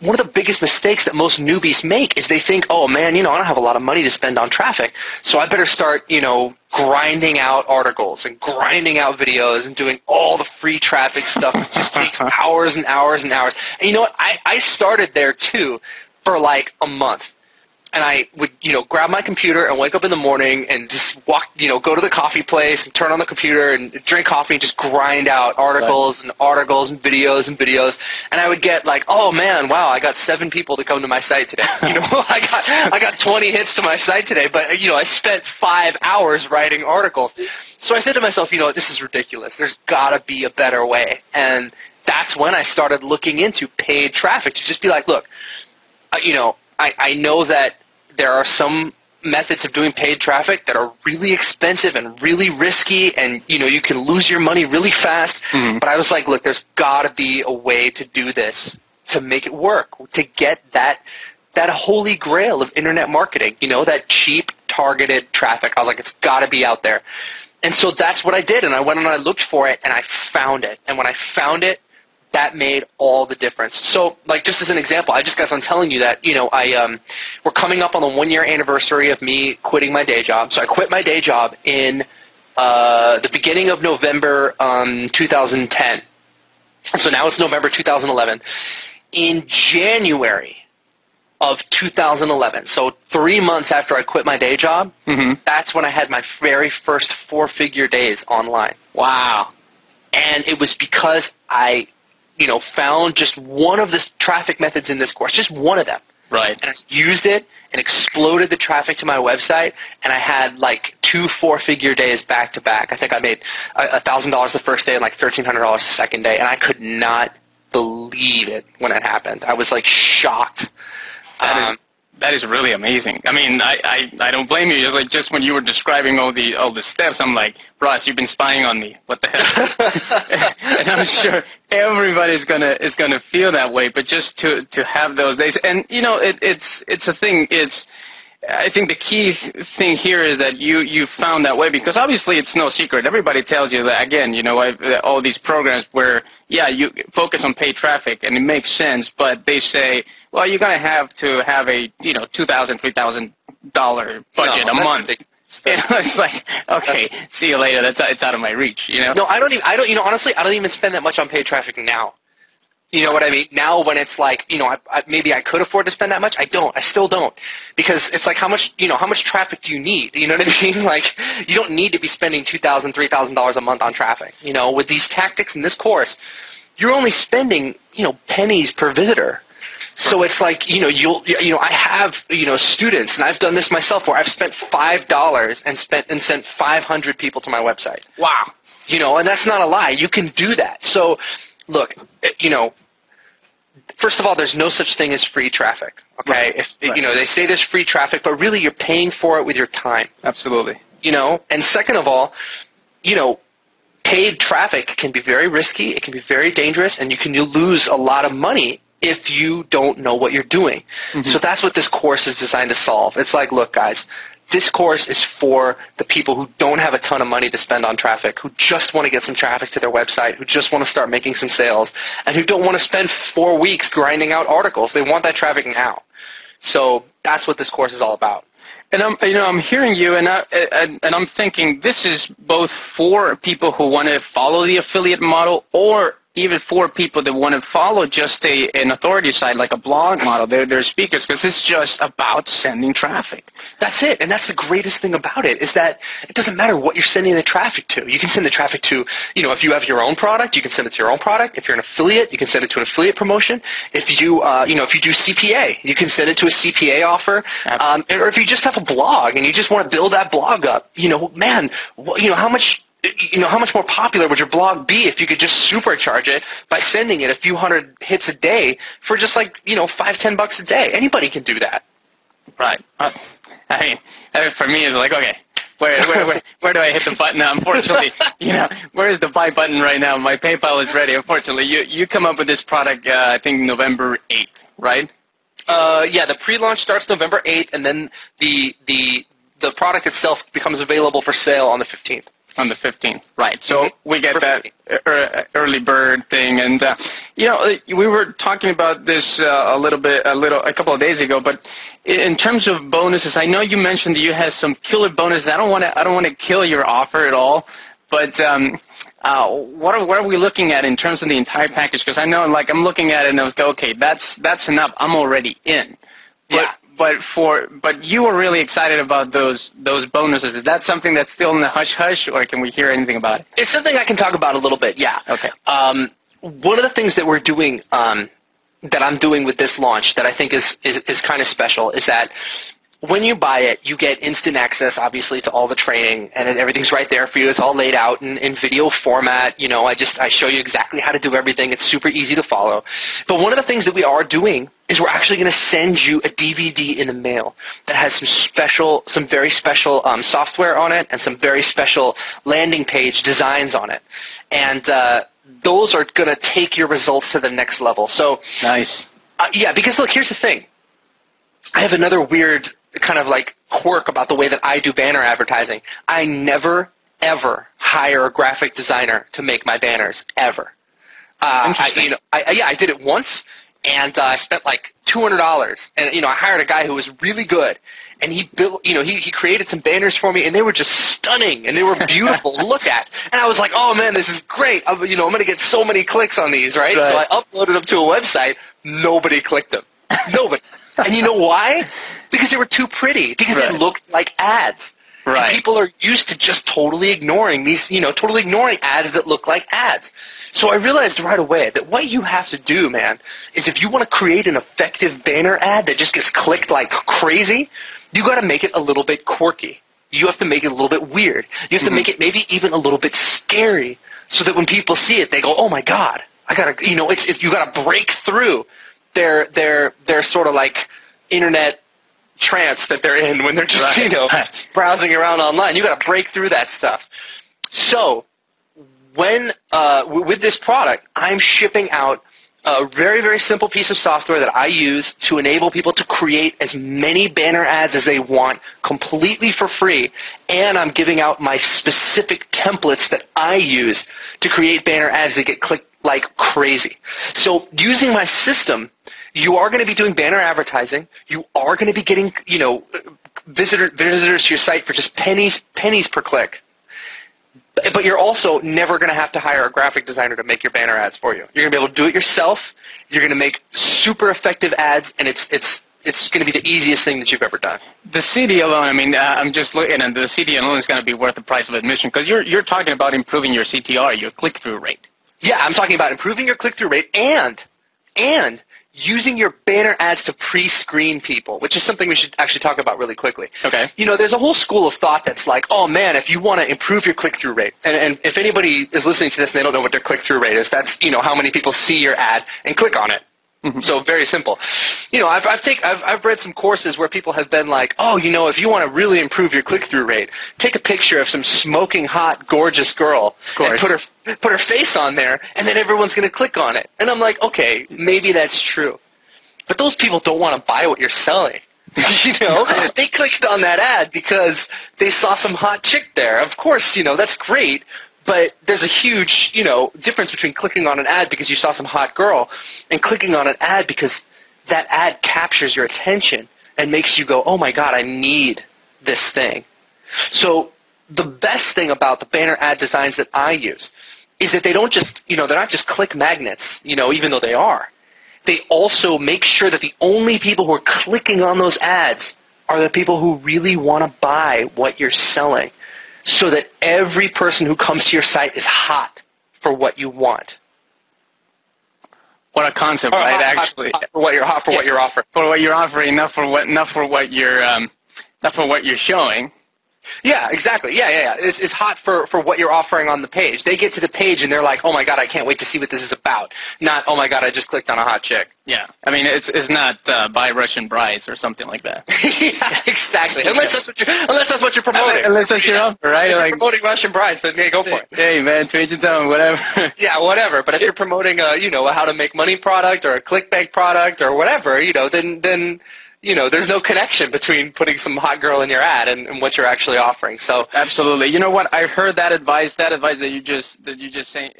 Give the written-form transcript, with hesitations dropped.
one of the biggest mistakes that most newbies make is they think, oh, man, I don't have a lot of money to spend on traffic, so I better start, grinding out articles and grinding out videos and doing all the free traffic stuff. It just takes hours and hours and hours. And you know what? I started there, too, for like a month. And I would, grab my computer and wake up in the morning and just walk, go to the coffee place and turn on the computer and drink coffee and just grind out articles and articles and videos and videos. And I would get like, oh man, wow, I got 7 people to come to my site today. I got 20 hits to my site today, but I spent 5 hours writing articles. So I said to myself, this is ridiculous. There's got to be a better way. And that's when I started looking into paid traffic to just be like, look, I know that there are some methods of doing paid traffic that are really expensive and really risky, and you can lose your money really fast. But I was like, look, there's got to be a way to do this, to make it work, to get that holy grail of internet marketing, that cheap targeted traffic. I was like, it's got to be out there. And so that's what I did, and I went and I looked for it, and I found it. And when I found it, that made all the difference. So, like, just as an example, I just got done telling you that, we're coming up on the 1-year anniversary of me quitting my day job. So I quit my day job in the beginning of November 2010. So now it's November 2011. In January of 2011, so 3 months after I quit my day job, that's when I had my very first 4-figure days online. Wow. And it was because I found just one of the traffic methods in this course, just one of them. Right. And I used it and exploded the traffic to my website, and I had like 2 4-figure days back to back. I think I made $1,000 the first day and like $1,300 the second day, and I could not believe it when it happened. I was like shocked. That is really amazing. I mean, I don't blame you. Just when you were describing all the steps, I'm like, Russ, you've been spying on me. What the hell? And I'm sure everybody's gonna feel that way. But just to have those days, and it's a thing. I think the key thing here is that you found that way, because obviously it's no secret. Everybody tells you that, again, all these programs where, you focus on paid traffic, and it makes sense, but they say, well, you're going to have a, $2,000, $3,000 budget a month. It's like, okay, see you later. It's out of my reach, No, honestly, I don't even spend that much on paid traffic now. You know what I mean? Now when it's like, maybe I could afford to spend that much, I don't. I still don't. Because it's like, how much traffic do you need? You know what I mean? Like, you don't need to be spending $2,000, $3,000 a month on traffic. With these tactics in this course, you're only spending, pennies per visitor. So it's like, I have, students, and I've done this myself, where I've spent $5 and sent 500 people to my website. Wow. And that's not a lie. You can do that. So, look, first of all, there's no such thing as free traffic, okay? Right. They say there's free traffic, but really you're paying for it with your time. Absolutely. And second of all, paid traffic can be very risky, it can be very dangerous, and you can lose a lot of money if you don't know what you're doing. So that's what this course is designed to solve. It's like, look, guys, this course is for the people who don't have a ton of money to spend on traffic, who just want to get some traffic to their website, who just want to start making some sales, and who don't want to spend 4 weeks grinding out articles. They want that traffic now. So that's what this course is all about. And I'm hearing you, and I'm thinking this is both for people who want to follow the affiliate model, or even for people that want to follow just an authority site like a blog model. They're speakers, because it's just about sending traffic. That's it, and that's the greatest thing about it, is that it doesn't matter what you're sending the traffic to. You can send the traffic to, if you have your own product, you can send it to your own product. If you're an affiliate, you can send it to an affiliate promotion. If you, if you do CPA, you can send it to a CPA offer. Or if you just have a blog and you just want to build that blog up, how much more popular would your blog be if you could just supercharge it by sending it a few hundred hits a day for just like, $5-10 a day? Anybody can do that. Right. I mean, for me, it's like, okay, where do I hit the button now? Unfortunately, where is the buy button right now? My PayPal is ready. Unfortunately, you come up with this product, I think November 8th, right? Yeah, the pre-launch starts November 8th, and then the product itself becomes available for sale on the 15th. On the 15th, right. So we get that early bird thing. And, we were talking about this a couple of days ago, but in terms of bonuses, I know you mentioned that you had some killer bonuses. I don't want to kill your offer at all, but what are we looking at in terms of the entire package? Because I know, like, I'm looking at it and I was like, okay, that's enough. I'm already in. But you were really excited about those bonuses. Is that something that's still in the hush-hush, or can we hear anything about it? It's something I can talk about a little bit, yeah. Okay. One of the things that we're doing, that I'm doing with this launch that I think is kind of special is that when you buy it, you get instant access, obviously, to all the training, and everything's right there for you. It's all laid out in video format. I show you exactly how to do everything. It's super easy to follow. But one of the things that we are doing is we're actually going to send you a DVD in the mail that has some very special software on it and some very special landing page designs on it. And those are going to take your results to the next level. So nice. Yeah, because look, here's the thing. I have another weird kind of like quirk about the way that I do banner advertising. I never, ever hire a graphic designer to make my banners, ever. Interesting. I did it once, and I spent like $200, and I hired a guy who was really good, and he built, he created some banners for me, and they were just stunning, and they were beautiful to look at, and I was like, oh man, this is great. I'm going to get so many clicks on these, right? So I uploaded them to a website. Nobody clicked them. Nobody. And you know why? Because they were too pretty. Because they looked like ads. Right. And people are used to just totally ignoring these, totally ignoring ads that look like ads. So I realized right away that what you have to do, man, is if you want to create an effective banner ad that just gets clicked like crazy, you got to make it a little bit quirky. You have to make it a little bit weird. You have to make it maybe even a little bit scary, so that when people see it, they go, "Oh my God, I gotta," you got to break through their sort of like internet trance that they're in when they're just browsing around online. You got to break through that stuff. So when with this product, I'm shipping out a very, very simple piece of software that I use to enable people to create as many banner ads as they want completely for free, and I'm giving out my specific templates that I use to create banner ads that get clicked like crazy. So using my system, you are going to be doing banner advertising. You are going to be getting, visitors to your site for just pennies per click. But you're also never going to have to hire a graphic designer to make your banner ads for you. You're going to be able to do it yourself. You're going to make super effective ads, and it's going to be the easiest thing that you've ever done. The CD alone, I'm just looking, and the CD alone is going to be worth the price of admission, because you're talking about improving your CTR, your click-through rate. Yeah, I'm talking about improving your click-through rate and using your banner ads to pre-screen people, which is something we should actually talk about really quickly. Okay. There's a whole school of thought that's like, oh man, if you want to improve your click-through rate, and if anybody is listening to this and they don't know what their click-through rate is, that's, how many people see your ad and click on it. So very simple. I've read some courses where people have been like, oh, if you want to really improve your click-through rate, take a picture of some smoking hot, gorgeous girl and put her face on there, and then everyone's going to click on it. And I'm like, okay, maybe that's true. But those people don't want to buy what you're selling. They clicked on that ad because they saw some hot chick there. Of course, that's great. But there's a huge, difference between clicking on an ad because you saw some hot girl and clicking on an ad because that ad captures your attention and makes you go, oh my God, I need this thing. So the best thing about the banner ad designs that I use is that they don't just, they're not just click magnets, even though they are. They also make sure that the only people who are clicking on those ads are the people who really want to buy what you're selling, so that every person who comes to your site is hot for what you want. What a concept, right? Actually, for what you're offering. For what you're offering, not for what you're showing. Yeah, exactly. Yeah. It's hot for what you're offering on the page. They get to the page and they're like, oh my God, I can't wait to see what this is about. Not, oh my God, I just clicked on a hot chick. Yeah. It's not buy Russian brides or something like that. Yeah, exactly. Unless that's what you're promoting. Unless that's your offer, right? If you're promoting Russian brides, then go for it. Hey man, change your tone, whatever. Yeah, whatever. But if you're promoting a how to make money product or a clickbank product or whatever, then there's no connection between putting some hot girl in your ad and what you're actually offering. So absolutely. You know what? I heard that advice. That advice that you just saying.